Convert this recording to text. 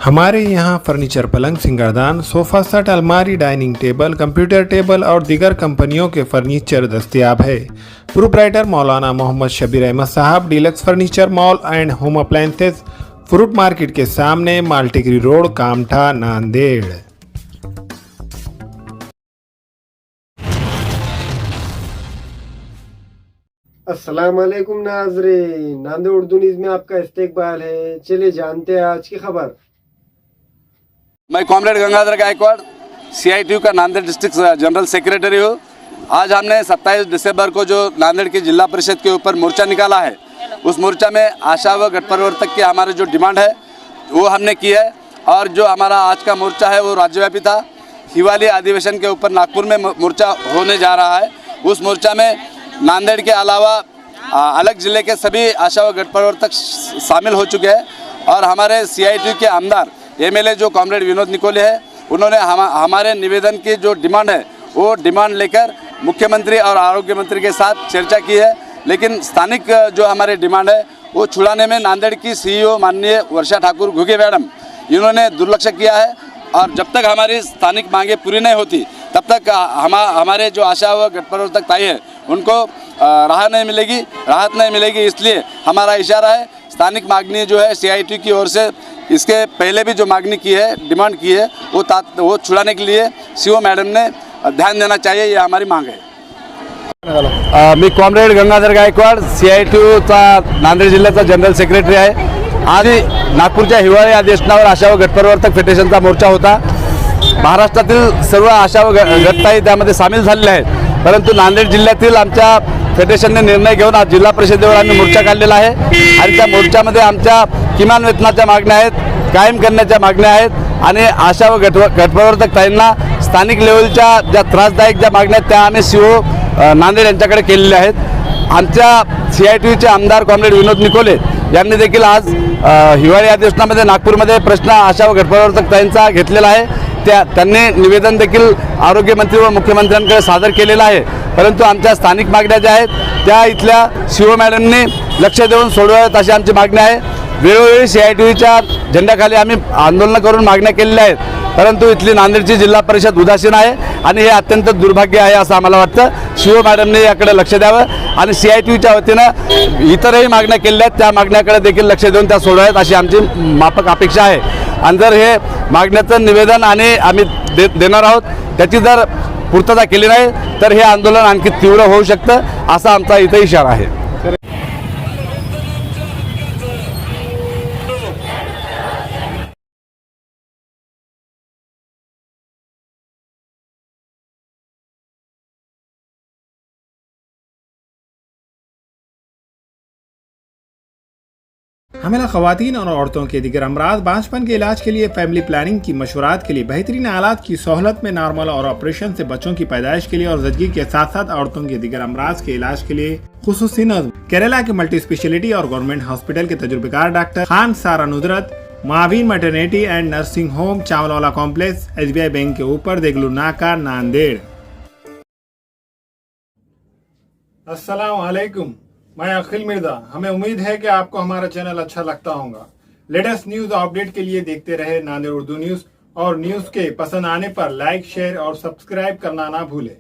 हमारे यहाँ फर्नीचर, पलंग, सिंगारदान, सोफा सेट, अलमारी, डाइनिंग टेबल, कंप्यूटर टेबल और दीगर कंपनियों के फर्नीचर दस्तयाब है। प्रोप्राइटर मौलाना मोहम्मद शबीर अहमद साहब, deluxe furniture mall and home appliances, fruit market के सामने, मालटिकरी रोड, कामठा, नांदेड़। अस्सलाम वालेकुम नाज़रीन, नांदेड़ उर्दू न्यूज़ में आपका इस्तकबाल है। चलिए जानते हैं आज की खबर। मैं कॉमरेड गंगाधर गायकवाड़ CITU का नांदेड़ डिस्ट्रिक्ट जनरल सेक्रेटरी हूँ। आज हमने 27 दिसंबर को जो नांदेड़ की जिला परिषद के ऊपर मोर्चा निकाला है, उस मोर्चा में आशा व गठपरिवर्तक की हमारी जो डिमांड है वो हमने की है। और जो हमारा आज का मोर्चा है वो राज्यव्यापी था। हिवाली अधिवेशन के ऊपर नागपुर में मोर्चा होने जा रहा है। उस मोर्चा में नांदेड़ के अलावा अलग ज़िले के सभी आशा व गठपरिवर्तक शामिल हो चुके हैं। और हमारे CITU के आमदार MLA जो कॉमरेड विनोद निकोले हैं, उन्होंने हमारे निवेदन की जो डिमांड है वो डिमांड लेकर मुख्यमंत्री और आरोग्य मंत्री के साथ चर्चा की है। लेकिन स्थानिक जो हमारे डिमांड है वो छुड़ाने में नांदेड़ की CEO माननीय वर्षा ठाकुर घुगे मैडम, इन्होंने दुर्लक्ष्य किया है। और जब तक हमारी स्थानिक मांगें पूरी नहीं होती तब तक हमारे जो आशा व गठपरिवर्तक ताई है उनको राहत नहीं मिलेगी। इसलिए हमारा इशारा है, स्थानिक मांगनी जो है CITU की ओर से इसके पहले भी जो मांगनी की है, डिमांड की है, वो छुड़ाने के लिए CO मैडम ने ध्यान देना चाहिए, ये हमारी मांग है। मी कॉमरेड गंगाधर गायकवाड CITUचा नांदेड जिल्ह्याचा जनरल सेक्रेटरी आहे। आज नागपूरच्या हिवाळी अधिवेशनावर आशा व गटपरिवर्तक फेडरेशनचा मोर्चा होता। महाराष्ट्रातील सर्व आशा व गटताई त्यामध्ये सामील झालेले आहेत। परंतु नांदेड जिल्ह्यातील आमच्या फेडरेशनने निर्णय घेऊन आज जिल्हा परिषदेवर आम्ही मोर्चा काढलेला आहे। आणि त्या मोर्चामध्ये आमच्या किमान वेतनाच्या मागण्या आहेत, कायम करण्याच्या मागण्या आहेत आणि आशा व गटपरिवर्तक ताईंना स्थानिक लेवलच्या ज्या त्रासदायक ज्या मागण्या आहेत त्या आम्ही CO नांदेड यांच्याकडे केलेल्या आहेत। आमच्या CITUचे आमदार कॉमरेड विनोद निकोले यांनी देखील आज हिवाळी अधिवेशनामध्ये नागपूरमध्ये प्रश्न आशा व गटपरिवर्तक ताईंचा घेतलेला आहे। त्यांनी निवेदन देखील आरोग्यमंत्री व मुख्यमंत्र्यांकडे सादर केलेलं आहे। परंतु आमच्या स्थानिक मागण्या ज्या आहेत त्या इथल्या CO मॅडमने लक्ष देऊन सोडवाव्यात अशी आमची मागणी आहे। वेळोवेळी CITUच्या झेंड्याखाली आम्ही आंदोलन करून मागण्या केलेल्या आहेत, परंतु इथली नांदेडची जिल्हा परिषद उदासीन आहे आणि हे अत्यंत दुर्भाग्य आहे असं आम्हाला वाटतं। CO मॅडमने याकडे लक्ष द्यावं आणि CITUच्या वतीनं इतरही मागण्या केलेल्या आहेत त्या मागण्याकडे देखील लक्ष देऊन त्या सोडवाव्यात अशी आमची माफक अपेक्षा आहे। आणि जर हे मागण्याचं निवेदन आणि आम्ही देणार आहोत त्याची जर पूर्तता केली नाही तर हे आंदोलन आणखी तीव्र होऊ शकतं असा आमचा इथे इशारा आहे। हमेला ख़वातीन और औरतों के दिगर अमराज, बांझपन के इलाज के लिए, फैमिली प्लानिंग की मशवरात के लिए, बेहतरीन आलात की सहूलत में, नॉर्मल और ऑपरेशन से बच्चों की पैदाइश के लिए और ज़चगी के साथ साथ औरतों के दिगर अमराज के इलाज के लिए खुसूसी नज़्म केरला के मल्टी स्पेशलिटी और गवर्नमेंट हॉस्पिटल के तजुर्बेकार doctor Khan Sara Nudrat, Maveen maternity and nursing home, Chawalwala complex, SBI bank के ऊपर, देगलू नाका, नांदेड़। अस्सलाम वालेकुम, मैं अखिल मिर्जा। हमें उम्मीद है कि आपको हमारा चैनल अच्छा लगता होगा। लेटेस्ट न्यूज अपडेट के लिए देखते रहे नांदेड़ उर्दू न्यूज, और न्यूज के पसंद आने पर लाइक, शेयर और सब्सक्राइब करना ना भूलें।